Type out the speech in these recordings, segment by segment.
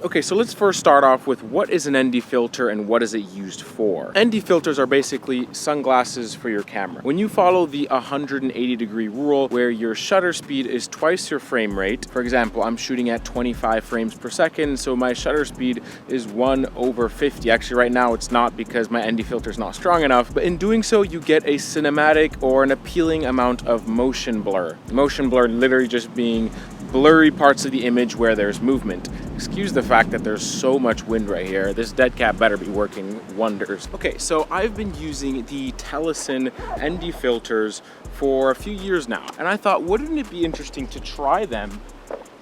Okay, so let's first start off with what is an ND filter and what is it used for? ND filters are basically sunglasses for your camera. When you follow the 180-degree rule where your shutter speed is twice your frame rate, for example, I'm shooting at 25 frames per second, so my shutter speed is 1/50. Actually, right now it's not because my ND filter is not strong enough, but in doing so, you get a cinematic or an appealing amount of motion blur. Motion blur literally just being blurry parts of the image where there's movement. Excuse the fact that there's so much wind right here. This dead cat better be working wonders. Okay, so I've been using the Telesin ND filters for a few years now, and I thought, wouldn't it be interesting to try them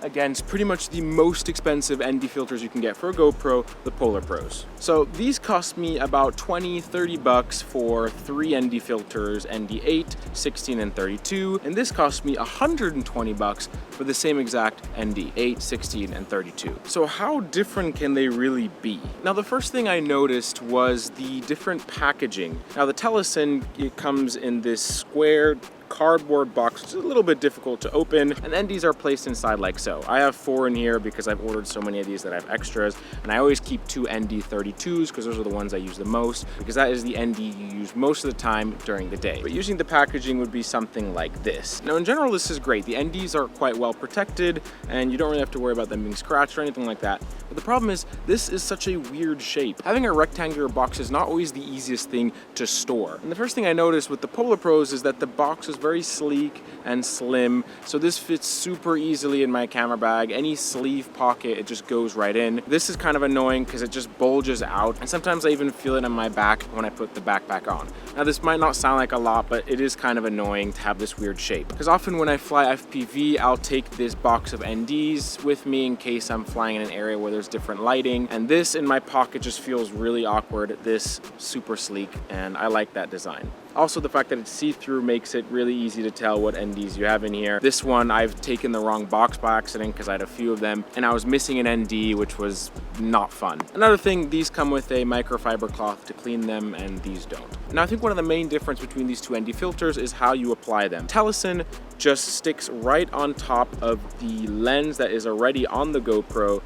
against pretty much the most expensive ND filters you can get for a GoPro, the Polar Pros. So these cost me about 20-30 bucks for 3 ND filters, ND8, 16 and 32, and this cost me 120 bucks for the same exact ND, 8, 16 and 32. So how different can they really be? Now the first thing I noticed was the different packaging. Now the Telesin, it comes in this square cardboard box, which is a little bit difficult to open, and NDs are placed inside like so. I have 4 in here because I've ordered so many of these that I have extras, and I always keep 2 ND32s because those are the ones I use the most, because that is the ND you use most of the time during the day. But using the packaging would be something like this. Now in general, this is great. The NDs are quite well protected, and you don't really have to worry about them being scratched or anything like that. But the problem is, this is such a weird shape. Having a rectangular box is not always the easiest thing to store. And the first thing I noticed with the Polar Pros is that the box is very sleek and slim, so this fits super easily in my camera bag. Any sleeve pocket, it just goes right in. This is kind of annoying because it just bulges out, and sometimes I even feel it on my back when I put the backpack on. Now this might not sound like a lot, but it is kind of annoying to have this weird shape, because often when I fly FPV, I'll take this box of NDs with me in case I'm flying in an area where there's different lighting, and this in my pocket just feels really awkward. This super sleek, and I like that design. Also, the fact that it's see-through makes it really easy to tell what NDs you have in here. This one, I've taken the wrong box by accident because I had a few of them, and I was missing an ND, which was not fun. Another thing, these come with a microfiber cloth to clean them, and these don't. Now, I think one of the main difference between these two ND filters is how you apply them. Telesin just sticks right on top of the lens that is already on the GoPro.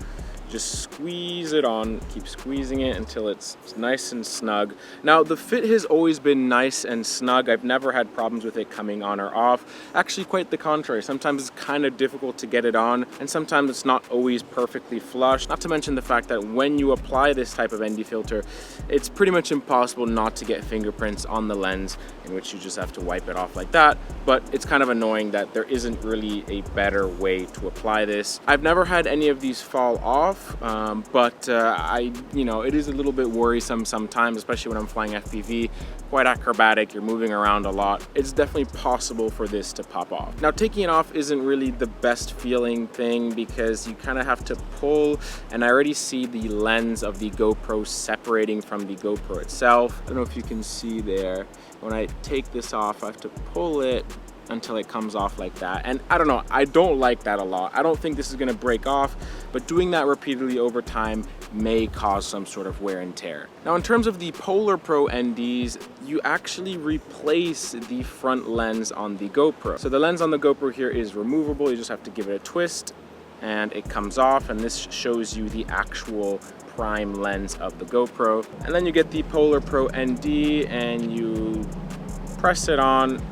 Just squeeze it on, keep squeezing it until it's nice and snug. Now the fit has always been nice and snug. I've never had problems with it coming on or off. Actually quite the contrary. Sometimes it's kind of difficult to get it on, and sometimes it's not always perfectly flush. Not to mention the fact that when you apply this type of ND filter, it's pretty much impossible not to get fingerprints on the lens, in which you just have to wipe it off like that. But it's kind of annoying that there isn't really a better way to apply this. I've never had any of these fall off. But it is a little bit worrisome sometimes, especially when I'm flying FPV. Quite acrobatic, you're moving around a lot. It's definitely possible for this to pop off. Now, taking it off isn't really the best feeling thing because you kind of have to pull, and I already see the lens of the GoPro separating from the GoPro itself. I don't know if you can see there. When I take this off, I have to pull it until it comes off like that, and I don't know, I don't like that a lot. I don't think this is going to break off, but doing that repeatedly over time may cause some sort of wear and tear. Now in terms of the Polar Pro NDs, you actually replace the front lens on the GoPro. So the lens on the GoPro here is removable. You just have to give it a twist and it comes off, and this shows you the actual prime lens of the GoPro. And then you get the Polar Pro ND and you press it on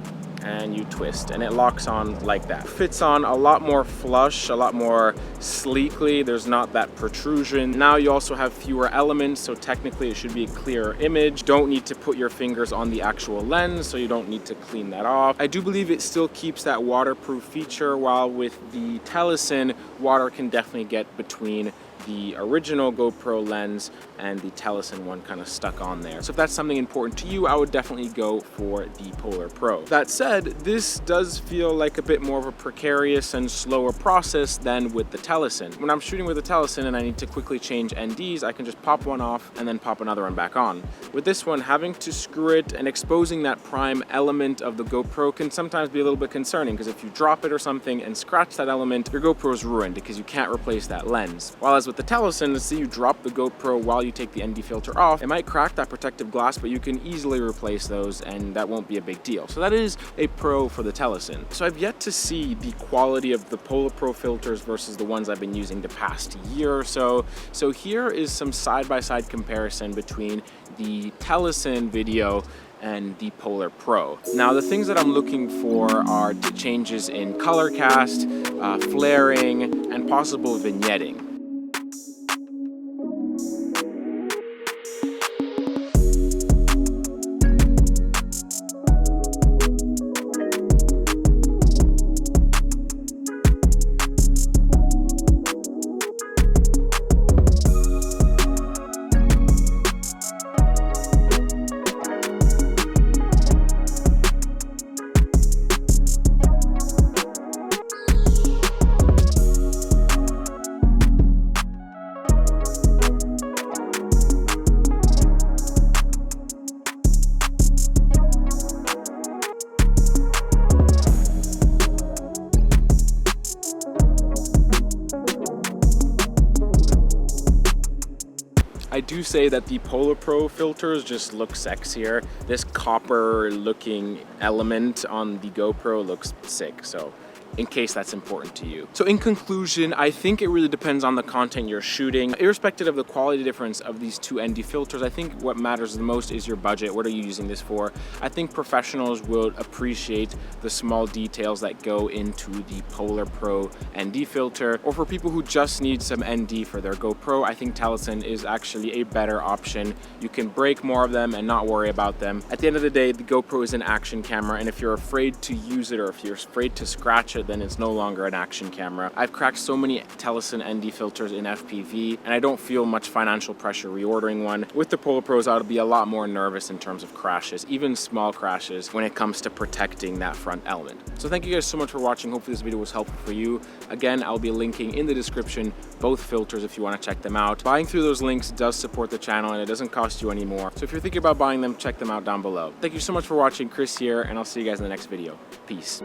and you twist, and it locks on like that. Fits on a lot more flush, a lot more sleekly. There's not that protrusion. Now you also have fewer elements, so technically it should be a clearer image. Don't need to put your fingers on the actual lens, so you don't need to clean that off. I do believe it still keeps that waterproof feature, while with the Telesin, water can definitely get between the original GoPro lens and the Telesin one kind of stuck on there. So if that's something important to you, I would definitely go for the Polar Pro. That said, this does feel like a bit more of a precarious and slower process than with the Telesin. When I'm shooting with the Telesin and I need to quickly change NDs, I can just pop one off and then pop another one back on. With this one, having to screw it and exposing that prime element of the GoPro can sometimes be a little bit concerning, because if you drop it or something and scratch that element, your GoPro is ruined because you can't replace that lens. While as with the Telesin, let's say you drop the GoPro while you take the ND filter off, it might crack that protective glass, but you can easily replace those and that won't be a big deal. So that is a pro for the Telesin. So I've yet to see the quality of the Polar Pro filters versus the ones I've been using the past year or so. So here is some side-by-side comparison between the Telesin video and the Polar Pro. Now the things that I'm looking for are changes in color cast, flaring, and possible vignetting. I do say that the Polar Pro filters just look sexier. This copper looking element on the GoPro looks sick, so in case that's important to you. So in conclusion, I think it really depends on the content you're shooting. Irrespective of the quality difference of these two ND filters, I think what matters the most is your budget. What are you using this for? I think professionals will appreciate the small details that go into the Polar Pro ND filter. Or for people who just need some ND for their GoPro, I think Telesin is actually a better option. You can break more of them and not worry about them. At the end of the day, the GoPro is an action camera, and if you're afraid to use it or if you're afraid to scratch it, then it's no longer an action camera. I've cracked so many Telesin ND filters in FPV, and I don't feel much financial pressure reordering one. With the Polar Pros, I would be a lot more nervous in terms of crashes, even small crashes, when it comes to protecting that front element. So thank you guys so much for watching. Hopefully this video was helpful for you. Again, I'll be linking in the description both filters if you want to check them out. Buying through those links does support the channel and it doesn't cost you any more. So if you're thinking about buying them, check them out down below. Thank you so much for watching. Chris here, and I'll see you guys in the next video. Peace.